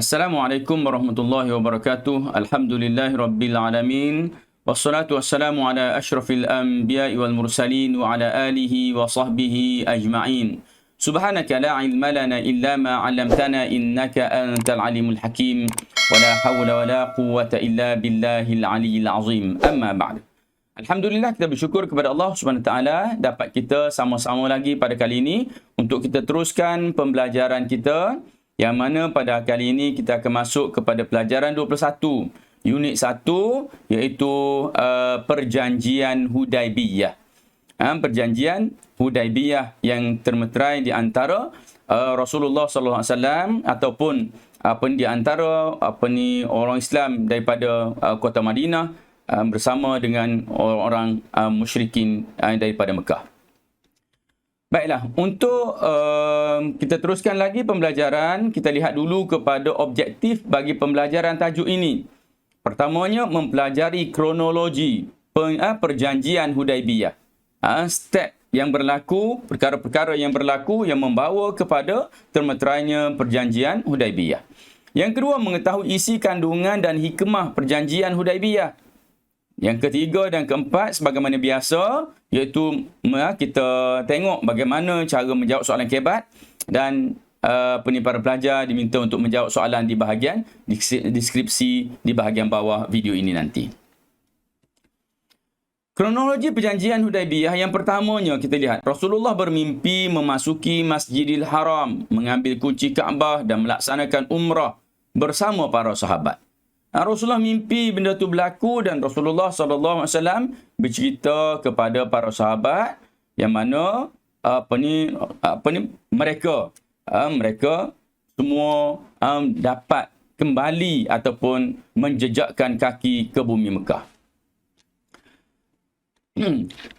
Assalamualaikum warahmatullahi wabarakatuh. Alhamdulillahi rabbil alamin. Wassalatu wassalamu ala asyrafil anbiya'i wal mursalin wa ala alihi wa sahbihi ajma'in. Subhanaka la ilma lana illa ma 'allamtana innaka antal alimul hakim. Wa la hawla wa la quwwata illa billahil aliyyil azim. Amma ba'd. Alhamdulillah, kita bersyukur kepada Allah Subhanahu Wa Taala dapat kita sama-sama lagi pada kali ini untuk kita teruskan pembelajaran kita, yang mana pada kali ini kita akan masuk kepada pelajaran 21, unit 1, iaitu Perjanjian Hudaibiyah. Perjanjian Hudaibiyah yang termeterai di antara Rasulullah sallallahu alaihi wasallam ataupun di antara orang Islam daripada kota Madinah bersama dengan orang musyrikin daripada Mekah. Baiklah, untuk kita teruskan lagi pembelajaran, kita lihat dulu kepada objektif bagi pembelajaran tajuk ini. Pertamanya, mempelajari kronologi Perjanjian Hudaibiyah. Step yang berlaku, perkara-perkara yang berlaku yang membawa kepada termeterainya Perjanjian Hudaibiyah. Yang kedua, mengetahui isi kandungan dan hikmah Perjanjian Hudaibiyah. Yang ketiga dan keempat, sebagaimana biasa, iaitu kita tengok bagaimana cara menjawab soalan kebat, dan para pelajar diminta untuk menjawab soalan di bahagian deskripsi di bahagian bawah video ini nanti. Kronologi Perjanjian Hudaibiyah, yang pertamanya kita lihat, Rasulullah bermimpi memasuki Masjidil Haram, mengambil kunci Kaabah dan melaksanakan umrah bersama para sahabat. Rasulullah mimpi benda tu berlaku dan Rasulullah SAW bercerita kepada para sahabat yang mana mereka semua dapat kembali ataupun menjejakkan kaki ke bumi Mekah.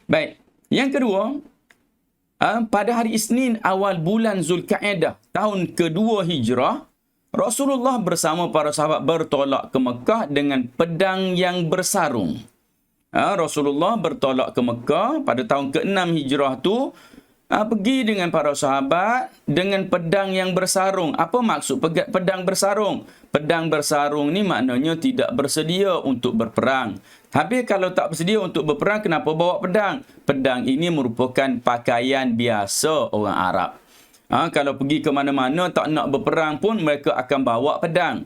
Baik, yang kedua, pada hari Isnin awal bulan Zulkaadah tahun kedua Hijrah, Rasulullah bersama para sahabat bertolak ke Mekah dengan pedang yang bersarung. Rasulullah bertolak ke Mekah pada tahun ke-6 Hijrah tu, pergi dengan para sahabat dengan pedang yang bersarung. Apa maksud pedang bersarung? Pedang bersarung ni maknanya tidak bersedia untuk berperang. Tapi kalau tak bersedia untuk berperang, kenapa bawa pedang? Pedang ini merupakan pakaian biasa orang Arab. Kalau pergi ke mana-mana tak nak berperang pun mereka akan bawa pedang.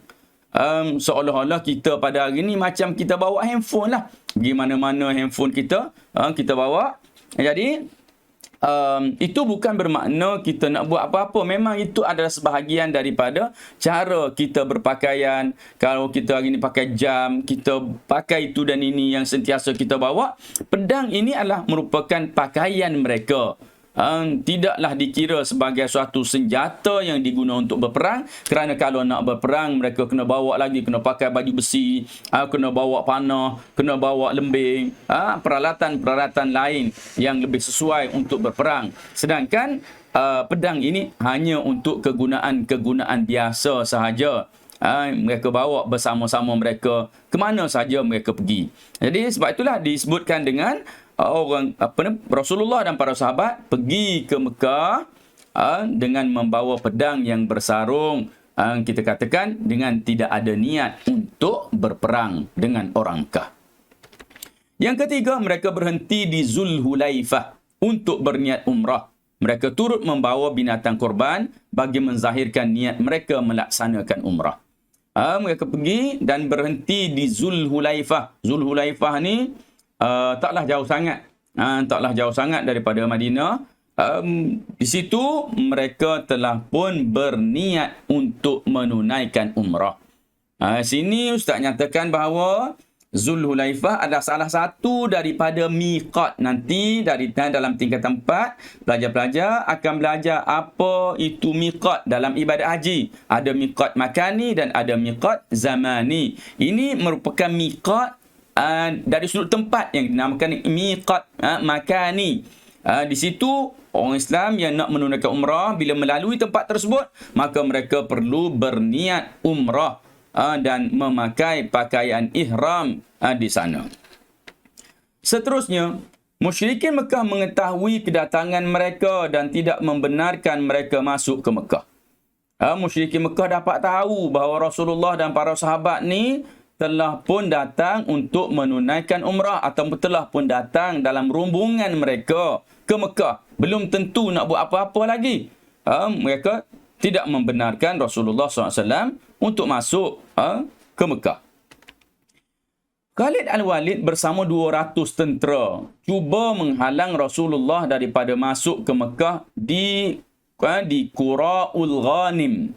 Seolah-olah kita pada hari ni macam kita bawa handphone lah. Pergi mana-mana handphone kita bawa. Jadi itu bukan bermakna kita nak buat apa-apa. Memang itu adalah sebahagian daripada cara kita berpakaian. Kalau kita hari ni pakai jam, kita pakai itu dan ini yang sentiasa kita bawa. Pedang ini adalah merupakan pakaian mereka. Tidaklah dikira sebagai suatu senjata yang digunakan untuk berperang, kerana kalau nak berperang mereka kena bawa lagi, kena pakai baju besi, kena bawa panah, kena bawa lembing, peralatan-peralatan lain yang lebih sesuai untuk berperang. Sedangkan pedang ini hanya untuk kegunaan kegunaan biasa sahaja. Mereka bawa bersama-sama mereka ke mana saja mereka pergi. Jadi sebab itulah disebutkan dengan Rasulullah dan para sahabat pergi ke Mekah dengan membawa pedang yang bersarung. Kita katakan dengan tidak ada niat untuk berperang dengan orang Mekah. Yang ketiga, mereka berhenti di Zulhulaifah untuk berniat umrah. Mereka turut membawa binatang korban bagi menzahirkan niat mereka melaksanakan umrah. Mereka pergi dan berhenti di Zulhulaifah. Zulhulaifah ni taklah jauh sangat daripada Madinah. Di situ mereka telah pun berniat untuk menunaikan umrah. Sini Ustaz nyatakan bahawa Zulhulaifah adalah salah satu daripada miqat. Nanti dalam tingkatan 4, pelajar-pelajar akan belajar apa itu miqat dalam ibadat haji. Ada miqat makani dan ada miqat zamani. Ini merupakan miqat dari sudut tempat yang dinamakan miqat makani. Di situ orang Islam yang nak menunaikan umrah, bila melalui tempat tersebut, maka mereka perlu berniat umrah dan memakai pakaian ihram di sana. Seterusnya, musyrikin Mekah mengetahui kedatangan mereka dan tidak membenarkan mereka masuk ke Mekah. Musyrikin Mekah dapat tahu bahawa Rasulullah dan para sahabat ni telah pun datang untuk menunaikan umrah ataupun telah pun datang dalam rombongan mereka ke Mekah. Belum tentu nak buat apa-apa lagi. Mereka tidak membenarkan Rasulullah SAW untuk masuk ke Mekah. Khalid Al-Walid bersama 200 tentera cuba menghalang Rasulullah daripada masuk ke Mekah di Qura'ul Ghanim.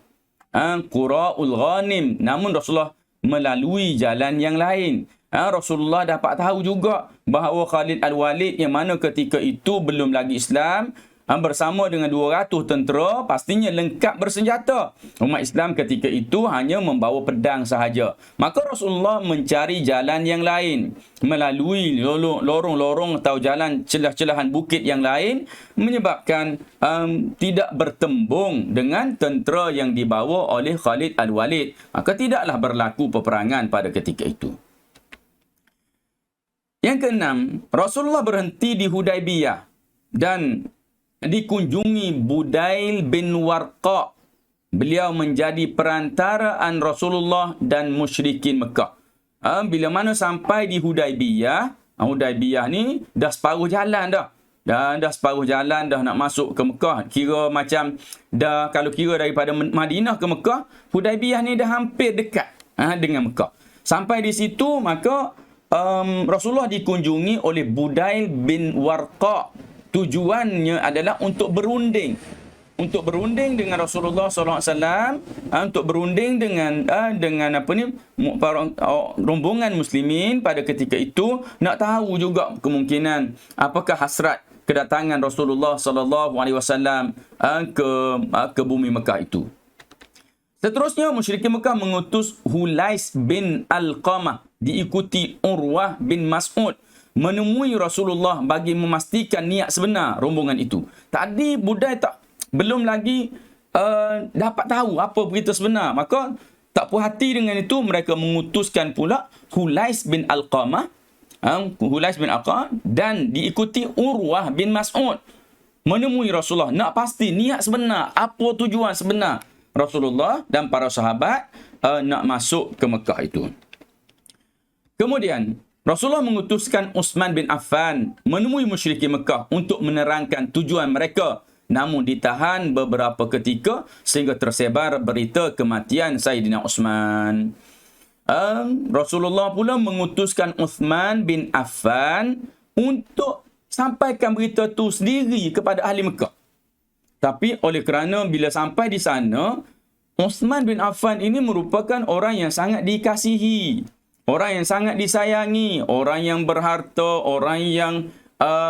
Qura'ul Ghanim. Namun Rasulullah melalui jalan yang lain. Rasulullah dapat tahu juga bahawa Khalid Al-Walid yang mana ketika itu belum lagi Islam, bersama dengan 200 tentera, pastinya lengkap bersenjata. Umat Islam ketika itu hanya membawa pedang sahaja. Maka Rasulullah mencari jalan yang lain. Melalui lorong-lorong atau jalan celah-celahan bukit yang lain, menyebabkan tidak bertembung dengan tentera yang dibawa oleh Khalid Al-Walid. Maka tidaklah berlaku peperangan pada ketika itu. Yang keenam, Rasulullah berhenti di Hudaibiyah dan dikunjungi Budail bin Warqa. Beliau menjadi perantaraan Rasulullah dan musyrikin Mekah. Bila mana sampai di Hudaibiyah, Hudaibiyah ni dah separuh jalan dah. Dah separuh jalan dah nak masuk ke Mekah. Kira macam dah, kalau kira daripada Madinah ke Mekah, Hudaibiyah ni dah hampir dekat dengan Mekah. Sampai di situ maka Rasulullah dikunjungi oleh Budail bin Warqa. Tujuannya adalah untuk berunding. Untuk berunding dengan Rasulullah SAW, untuk berunding dengan rombongan muslimin pada ketika itu, nak tahu juga kemungkinan apakah hasrat kedatangan Rasulullah SAW ke bumi Mekah itu. Seterusnya, musyrikin Mekah mengutus Hulais bin Alqamah diikuti Urwah bin Mas'ud menemui Rasulullah bagi memastikan niat sebenar rombongan itu. Tadi Budail belum lagi dapat tahu apa berita sebenar. Maka tak puas hati dengan itu, mereka mengutuskan pula Hulais bin Alqamah, dan diikuti Urwah bin Mas'ud menemui Rasulullah. Nak pasti niat sebenar, apa tujuan sebenar Rasulullah dan para sahabat nak masuk ke Mekah itu. Kemudian Rasulullah mengutuskan Uthman bin Affan menemui musyrikin Mekah untuk menerangkan tujuan mereka. Namun ditahan beberapa ketika sehingga tersebar berita kematian Sayyidina Uthman. Rasulullah pula mengutuskan Uthman bin Affan untuk sampaikan berita itu sendiri kepada ahli Mekah. Tapi oleh kerana bila sampai di sana, Uthman bin Affan ini merupakan orang yang sangat dikasihi, orang yang sangat disayangi, orang yang berharta, orang yang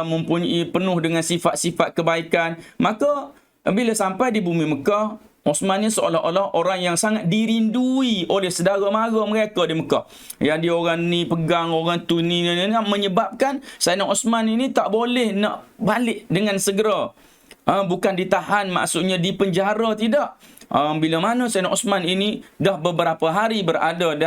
mempunyai penuh dengan sifat-sifat kebaikan. Maka bila sampai di bumi Mekah, Uthman ni seolah-olah orang yang sangat dirindui oleh saudara mara mereka di Mekah. Yang dia orang ni pegang, orang tu ni, menyebabkan Sayyidina Uthman ini tak boleh nak balik dengan segera. Bukan ditahan, maksudnya dipenjara, tidak. Bila mana Sayyidina Uthman ini dah beberapa hari berada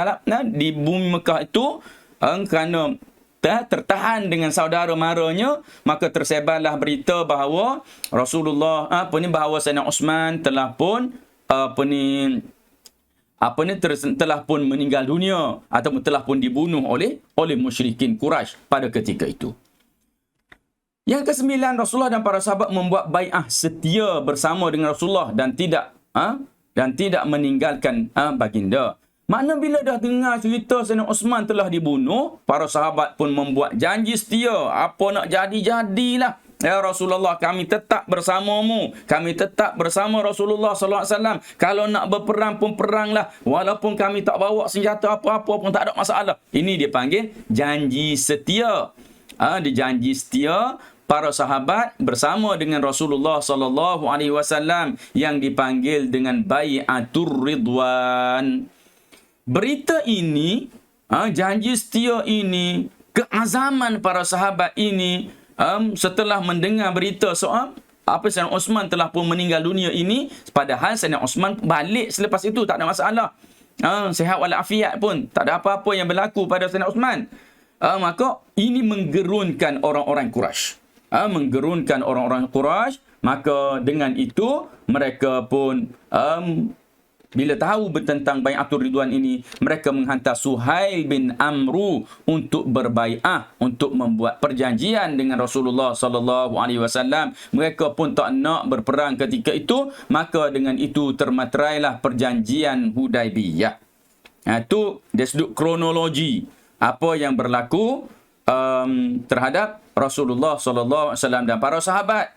di bumi Mekah itu, kerana tertahan dengan saudara maranya, maka tersebarlah berita bahawa Rasulullah bahawa Sayyidina Uthman telah pun telah pun meninggal dunia ataupun telah pun dibunuh oleh musyrikin Quraisy pada ketika itu. Yang kesembilan, Rasulullah dan para sahabat membuat bai'ah setia bersama dengan Rasulullah dan tidak meninggalkan baginda. Makna bila dah dengar cerita Sayyidina Uthman telah dibunuh, para sahabat pun membuat janji setia. Apa nak jadi-jadilah. Ya Rasulullah, kami tetap bersamamu. Kami tetap bersama Rasulullah SAW. Kalau nak berperang pun peranglah. Walaupun kami tak bawa senjata apa-apa pun tak ada masalah. Ini dia panggil janji setia. Dia janji setia para sahabat bersama dengan Rasulullah SAW yang dipanggil dengan bai'atur ridwan. Berita ini, janji setia ini, keazaman para sahabat ini, setelah mendengar berita soal Sayyidina Uthman telah pun meninggal dunia ini, padahal Sayyidina Uthman balik selepas itu, tak ada masalah. Sihat walafiat pun, tak ada apa-apa yang berlaku pada Sayyidina Uthman. Maka ini menggerunkan orang-orang Quraisy. Maka dengan itu mereka pun bila tahu tentang Bai'atul Ridwan ini, mereka menghantar Suhail bin Amru untuk berbai'ah, untuk membuat perjanjian dengan Rasulullah sallallahu alaihi wasallam. Mereka pun tak nak berperang ketika itu, maka dengan itu termaterailah perjanjian Hudaibiyah. Itu dari sudut kronologi apa yang berlaku terhadap Rasulullah sallallahu alaihi wasallam dan para sahabat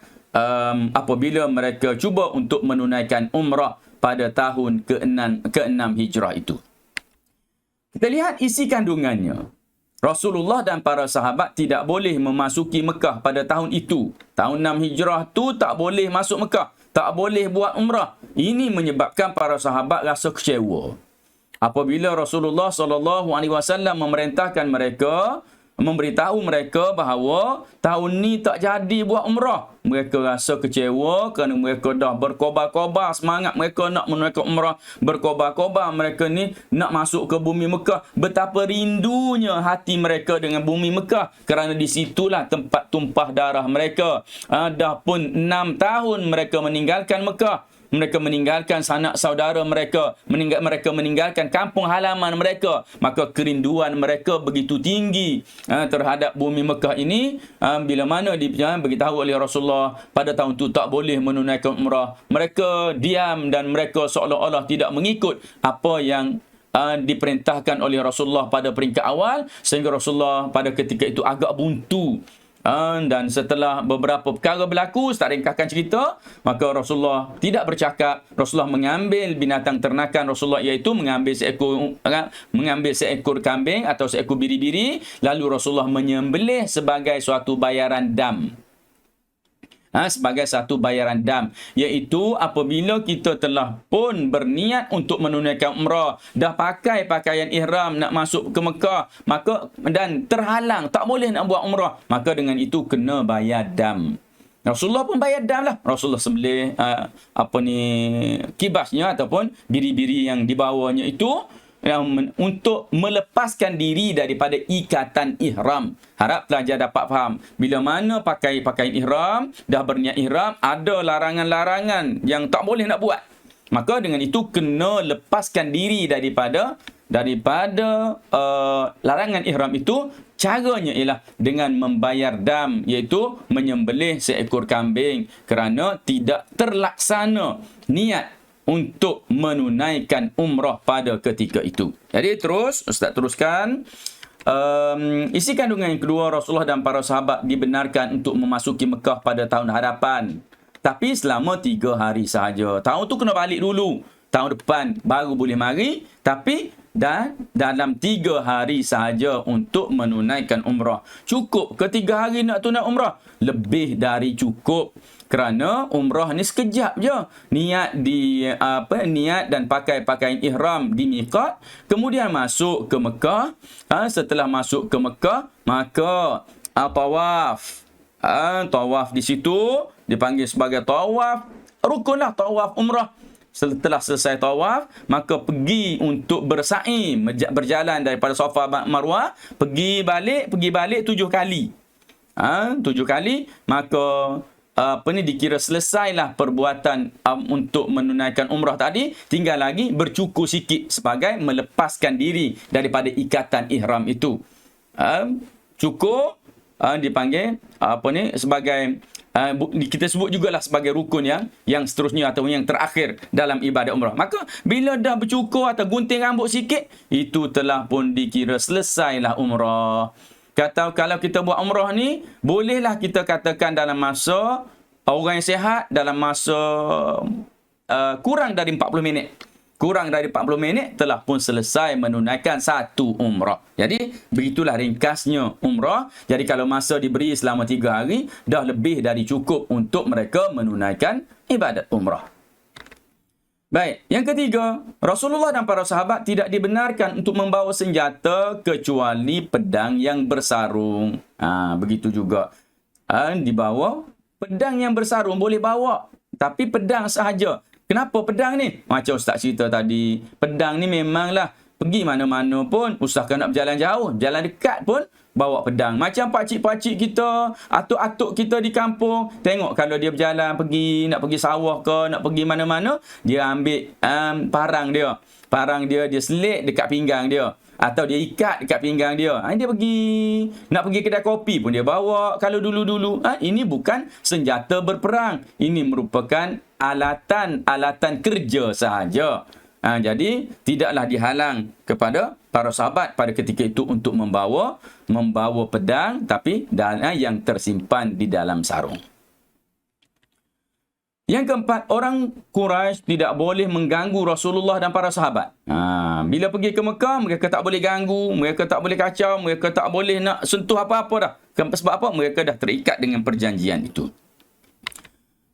apabila mereka cuba untuk menunaikan umrah pada tahun ke-6 Hijrah itu. Kita lihat isi kandungannya. Rasulullah dan para sahabat tidak boleh memasuki Mekah pada tahun itu. Tahun 6 Hijrah tu tak boleh masuk Mekah, tak boleh buat umrah. Ini menyebabkan para sahabat rasa kecewa. Apabila Rasulullah sallallahu alaihi wasallam memerintahkan mereka, memberitahu mereka bahawa tahun ni tak jadi buat umrah, mereka rasa kecewa kerana mereka dah berkobar-kobar semangat mereka nak menunaikan umrah, berkobar-kobar mereka ni nak masuk ke bumi Mekah. Betapa rindunya hati mereka dengan bumi Mekah, kerana di situlah tempat tumpah darah mereka. Dah pun 6 tahun mereka meninggalkan Mekah. Mereka meninggalkan sanak saudara mereka, mereka meninggalkan kampung halaman mereka. Maka kerinduan mereka begitu tinggi terhadap bumi Mekah ini. Bila mana diberitahu oleh Rasulullah pada tahun itu tak boleh menunaikan umrah, mereka diam dan mereka seolah-olah tidak mengikut apa yang diperintahkan oleh Rasulullah pada peringkat awal, sehingga Rasulullah pada ketika itu agak buntu. Dan setelah beberapa perkara berlaku, tak ringkaskan cerita, maka Rasulullah tidak bercakap. Rasulullah mengambil binatang ternakan Rasulullah, iaitu mengambil seekor kambing atau seekor biri-biri, lalu Rasulullah menyembelih sebagai suatu bayaran dam. Sebagai satu bayaran dam, iaitu apabila kita telah pun berniat untuk menunaikan umrah, dah pakai pakaian ihram nak masuk ke Mekah, maka dan terhalang tak boleh nak buat umrah, maka dengan itu kena bayar dam. Rasulullah pun bayar dam lah. Rasulullah sembelih kibasnya ataupun biri-biri yang dibawanya itu untuk melepaskan diri daripada ikatan ihram. Harap pelajar dapat faham. Bila mana pakai pakaian ihram, dah berniat ihram, ada larangan-larangan yang tak boleh nak buat. Maka dengan itu kena lepaskan diri daripada larangan ihram itu. Caranya ialah dengan membayar dam, iaitu menyembelih seekor kambing, kerana tidak terlaksana niat untuk menunaikan umrah pada ketika itu. Jadi Ustaz teruskan. Isi kandungan yang kedua, Rasulullah dan para sahabat dibenarkan untuk memasuki Mekah pada tahun hadapan, tapi selama 3 hari sahaja. Tahun tu kena balik dulu, tahun depan baru boleh mari, tapi dalam 3 hari sahaja untuk menunaikan umrah. Cukup ke 3 hari nak tunai umrah? Lebih dari cukup. Kerana umrah ni sekejap je. Niat dan pakai pakaian ihram di miqat, kemudian masuk ke Mekah. Setelah masuk ke Mekah, maka tawaf. Tawaf di situ dipanggil sebagai tawaf rukunlah, tawaf umrah. Setelah selesai tawaf, maka pergi untuk bersa'i, berjalan daripada Safa Marwah, pergi balik 7 kali. 7 kali, maka dikira selesailah perbuatan untuk menunaikan umrah tadi. Tinggal lagi bercukur sikit sebagai melepaskan diri daripada ikatan ihram itu. Cukur dipanggil sebagai kita sebut jugalah sebagai rukun yang seterusnya atau yang terakhir dalam ibadat umrah. Maka bila dah bercukur atau gunting rambut sikit, itu telah pun dikira selesailah umrah. Kalau kita buat umrah ni, bolehlah kita katakan dalam masa orang yang sihat, dalam masa kurang dari 40 minit. Kurang dari 40 minit telah pun selesai menunaikan satu umrah. Jadi begitulah ringkasnya umrah. Jadi kalau masa diberi selama 3 hari, dah lebih dari cukup untuk mereka menunaikan ibadat umrah. Baik, yang ketiga, Rasulullah dan para sahabat tidak dibenarkan untuk membawa senjata kecuali pedang yang bersarung. Begitu juga. Dibawa pedang yang bersarung boleh bawa, tapi pedang sahaja. Kenapa pedang ni? Macam Ustaz cerita tadi, pedang ni memanglah Pergi mana-mana pun, usahakan nak berjalan jauh. Jalan dekat pun, bawa pedang. Macam pakcik-pakcik kita, atuk-atuk kita di kampung. Tengok kalau dia berjalan pergi, nak pergi sawah ke, nak pergi mana-mana, dia ambil parang dia. Parang dia selit dekat pinggang dia. Atau dia ikat dekat pinggang dia. Dia pergi, nak pergi kedai kopi pun dia bawa. Kalau dulu-dulu, ini bukan senjata berperang. Ini merupakan alatan kerja sahaja. Jadi, tidaklah dihalang kepada para sahabat pada ketika itu untuk membawa pedang, tapi yang tersimpan di dalam sarung. Yang keempat, orang Quraisy tidak boleh mengganggu Rasulullah dan para sahabat. Bila pergi ke Mekah, mereka tak boleh ganggu, mereka tak boleh kacau, mereka tak boleh nak sentuh apa-apa dah. Sebab apa? Mereka dah terikat dengan perjanjian itu.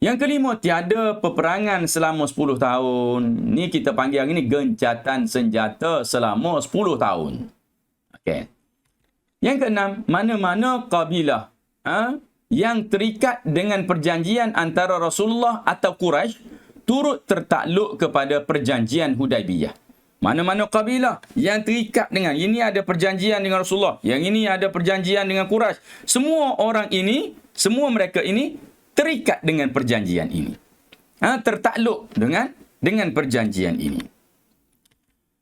Yang kelima, tiada peperangan selama 10 tahun. Ni kita panggil hari ni gencatan senjata selama 10 tahun. Okey. Yang keenam, mana-mana kabilah yang terikat dengan perjanjian antara Rasulullah atau Quraisy turut tertakluk kepada perjanjian Hudaibiyah. Mana-mana kabilah yang terikat dengan, ini ada perjanjian dengan Rasulullah, yang ini ada perjanjian dengan Quraisy. Semua orang ini, semua mereka ini terikat dengan perjanjian ini. Tertakluk dengan perjanjian ini.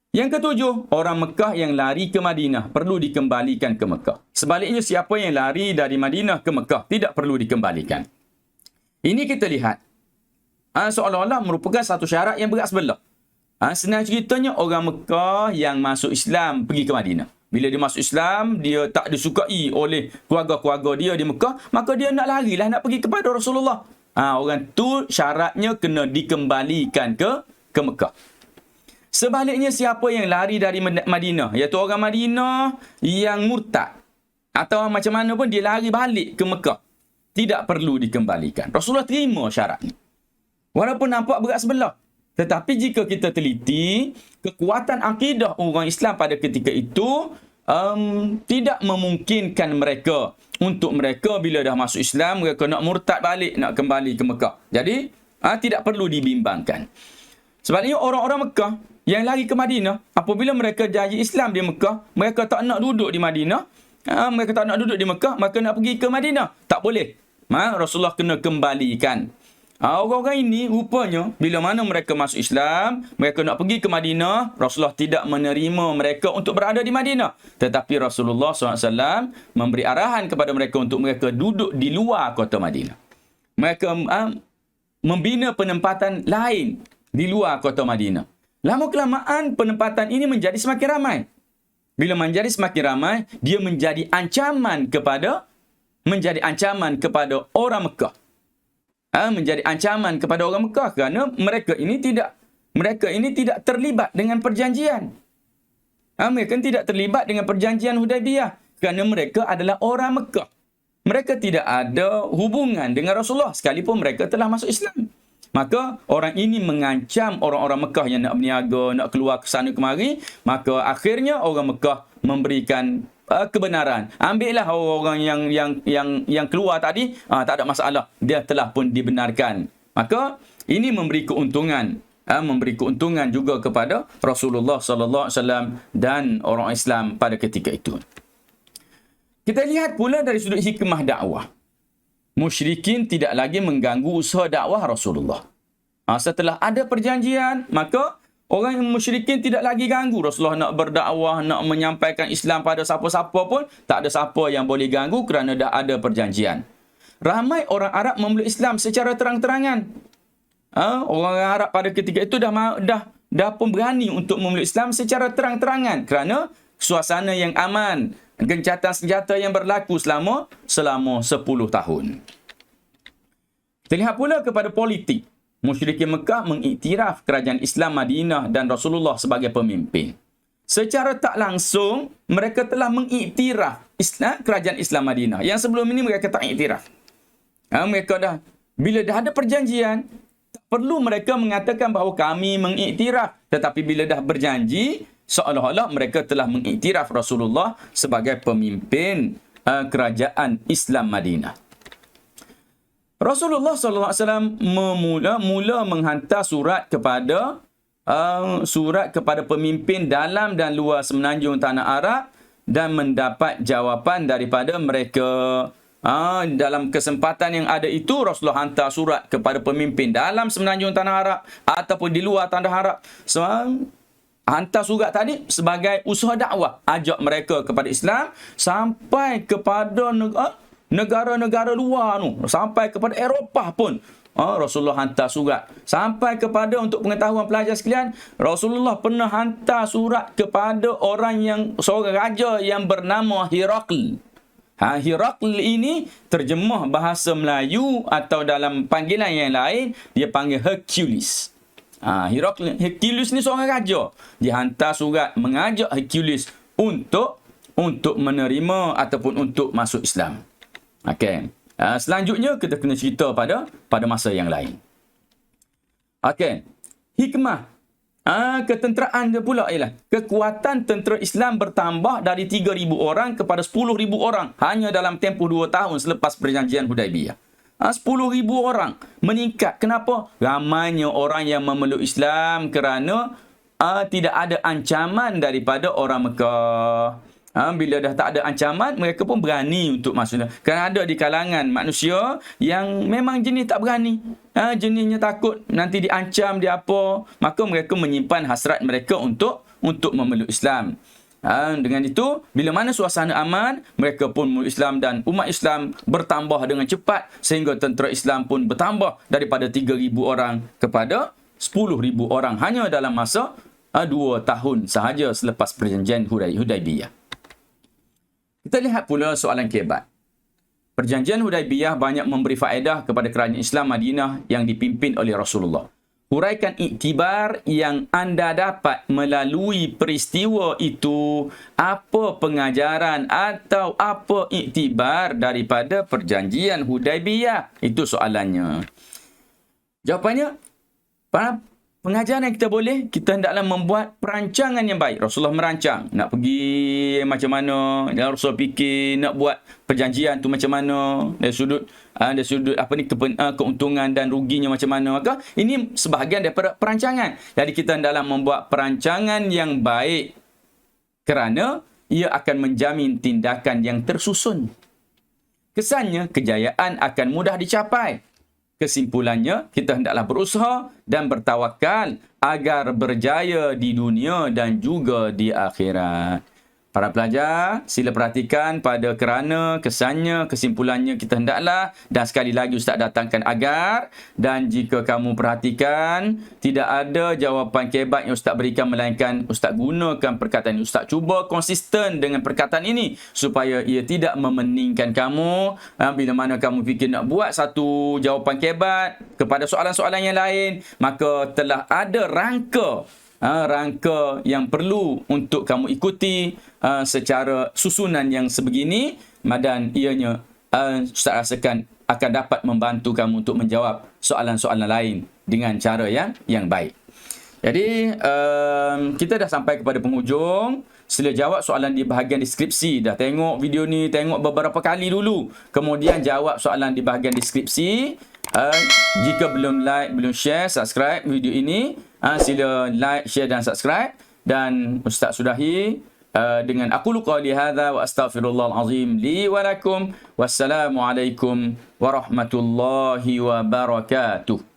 Yang ketujuh, orang Mekah yang lari ke Madinah perlu dikembalikan ke Mekah. Sebaliknya, siapa yang lari dari Madinah ke Mekah tidak perlu dikembalikan. Ini kita lihat, seolah-olah merupakan satu syarat yang berat sebelah. Senang ceritanya, orang Mekah yang masuk Islam pergi ke Madinah. Bila dia masuk Islam, dia tak disukai oleh keluarga-keluarga dia di Mekah, maka dia nak larilah, nak pergi kepada Rasulullah. Orang tu syaratnya kena dikembalikan ke Mekah. Sebaliknya, siapa yang lari dari Madinah, iaitu orang Madinah yang murtad, atau macam mana pun dia lari balik ke Mekah, tidak perlu dikembalikan. Rasulullah terima syarat ni. Walaupun nampak berat sebelah. Tetapi jika kita teliti, kekuatan akidah orang Islam pada ketika itu tidak memungkinkan mereka, untuk mereka bila dah masuk Islam, mereka nak murtad balik, nak kembali ke Mekah. Jadi, tidak perlu dibimbangkan. Sebabnya orang-orang Mekah yang lari ke Madinah, apabila mereka jadi Islam di Mekah, mereka tak nak duduk di Madinah, mereka tak nak duduk di Mekah, maka nak pergi ke Madinah. Tak boleh. Rasulullah kena kembalikan. Orang-orang ini rupanya, bila mana mereka masuk Islam, mereka nak pergi ke Madinah, Rasulullah tidak menerima mereka untuk berada di Madinah. Tetapi Rasulullah SAW memberi arahan kepada mereka untuk mereka duduk di luar kota Madinah. Mereka membina penempatan lain di luar kota Madinah. Lama-kelamaan penempatan ini menjadi semakin ramai. Bila menjadi semakin ramai, dia menjadi ancaman kepada orang Mekah. Menjadi ancaman kepada orang Mekah kerana mereka ini tidak terlibat dengan perjanjian. Mereka tidak terlibat dengan perjanjian Hudaibiyah kerana mereka adalah orang Mekah. Mereka tidak ada hubungan dengan Rasulullah sekalipun mereka telah masuk Islam. Maka orang ini mengancam orang-orang Mekah yang nak berniaga, nak keluar ke sana kemari. Maka akhirnya orang Mekah memberikan kebenaran. Ambillah orang yang keluar tadi, tak ada masalah. Dia telah pun dibenarkan. Maka ini memberi keuntungan juga kepada Rasulullah sallallahu alaihi wasallam dan orang Islam pada ketika itu. Kita lihat pula dari sudut hikmah dakwah. Musyrikin tidak lagi mengganggu usaha dakwah Rasulullah. Setelah ada perjanjian, maka orang musyrikin tidak lagi ganggu Rasulullah nak berdakwah, nak menyampaikan Islam pada siapa-siapa pun. Tak ada siapa yang boleh ganggu kerana dah ada perjanjian. Ramai orang Arab memeluk Islam secara terang-terangan. Orang Arab pada ketika itu dah pun berani untuk memeluk Islam secara terang-terangan kerana suasana yang aman, gencatan senjata yang berlaku selama 10 tahun. Kita lihat pula kepada politik. Musyrikin Mekah mengiktiraf kerajaan Islam Madinah dan Rasulullah sebagai pemimpin. Secara tak langsung, mereka telah mengiktiraf kerajaan Islam Madinah. Yang sebelum ini mereka tak iktiraf. Bila dah ada perjanjian, tak perlu mereka mengatakan bahawa kami mengiktiraf. Tetapi bila dah berjanji, seolah-olah mereka telah mengiktiraf Rasulullah sebagai pemimpin kerajaan Islam Madinah. Rasulullah SAW mula menghantar surat kepada surat kepada pemimpin dalam dan luar semenanjung tanah Arab dan mendapat jawapan daripada mereka. Dalam kesempatan yang ada itu, Rasulullah hantar surat kepada pemimpin dalam semenanjung tanah Arab ataupun di luar tanah Arab. So, hantar surat tadi sebagai usaha dakwah, ajak mereka kepada Islam sampai kepada negara-negara luar tu, sampai kepada Eropah pun. Rasulullah hantar surat. Sampai kepada, untuk pengetahuan pelajar sekalian, Rasulullah pernah hantar surat kepada seorang raja yang bernama Herakl. Herakl ini terjemah bahasa Melayu atau dalam panggilan yang lain, dia panggil Hercules. Hercules ni seorang raja. Dia hantar surat mengajak Hercules untuk menerima ataupun untuk masuk Islam. Okey. Selanjutnya kita kena cerita pada masa yang lain. Okey. Hikmah ketenteraan dia pula ialah kekuatan tentera Islam bertambah dari 3,000 orang kepada 10,000 orang hanya dalam tempoh 2 tahun selepas perjanjian Hudaibiyah. 10,000 orang meningkat. Kenapa? Ramainya orang yang memeluk Islam kerana tidak ada ancaman daripada orang Mekah. Bila dah tak ada ancaman, mereka pun berani untuk masuk. Kerana ada di kalangan manusia yang memang jenis tak berani. Jenisnya takut nanti diancam, dia apa. Maka mereka menyimpan hasrat mereka untuk memeluk Islam. Dengan itu, bila mana suasana aman, mereka pun memeluk Islam dan umat Islam bertambah dengan cepat sehingga tentera Islam pun bertambah daripada 3,000 orang kepada 10,000 orang hanya dalam masa 2 tahun sahaja selepas perjanjian Hudaibiyah. Kita lihat pula soalan kebat. Perjanjian Hudaibiyah banyak memberi faedah kepada kerajaan Islam Madinah yang dipimpin oleh Rasulullah. Huraikan iktibar yang anda dapat melalui peristiwa itu. Apa pengajaran atau apa iktibar daripada perjanjian Hudaibiyah? Itu soalannya. Jawapannya, pengajaran yang kita hendaklah membuat perancangan yang baik. Rasulullah merancang nak pergi macam mana, dan Rasulullah fikir nak buat perjanjian tu macam mana, dari sudut keuntungan dan ruginya macam mana. Maka ini sebahagian daripada perancangan. Jadi kita hendaklah membuat perancangan yang baik kerana ia akan menjamin tindakan yang tersusun. Kesannya kejayaan akan mudah dicapai. Kesimpulannya, kita hendaklah berusaha dan bertawakal agar berjaya di dunia dan juga di akhirat. Para pelajar, sila perhatikan pada kerana, kesannya, kesimpulannya kita hendaklah, dan sekali lagi Ustaz datangkan agar, dan jika kamu perhatikan, tidak ada jawapan kebat yang Ustaz berikan melainkan Ustaz gunakan perkataan ini. Ustaz cuba konsisten dengan perkataan ini supaya ia tidak memeningkan kamu. Bila mana kamu fikir nak buat satu jawapan kebat kepada soalan-soalan yang lain, maka telah ada rangka yang perlu untuk kamu ikuti secara susunan yang sebegini, dan ianya Ustaz rasakan akan dapat membantu kamu untuk menjawab soalan-soalan lain dengan cara yang baik. Jadi kita dah sampai kepada penghujung. Sila jawab soalan di bahagian deskripsi. Dah tengok video ni, tengok beberapa kali dulu, kemudian jawab soalan di bahagian deskripsi. Jika belum like, belum share, subscribe video ini, sila like, share dan subscribe. Dan Ustaz sudahi dengan aqulu qawli hadza wa astaghfirullahal azim li wa lakum. Wassalamualaikum warahmatullahi wabarakatuh.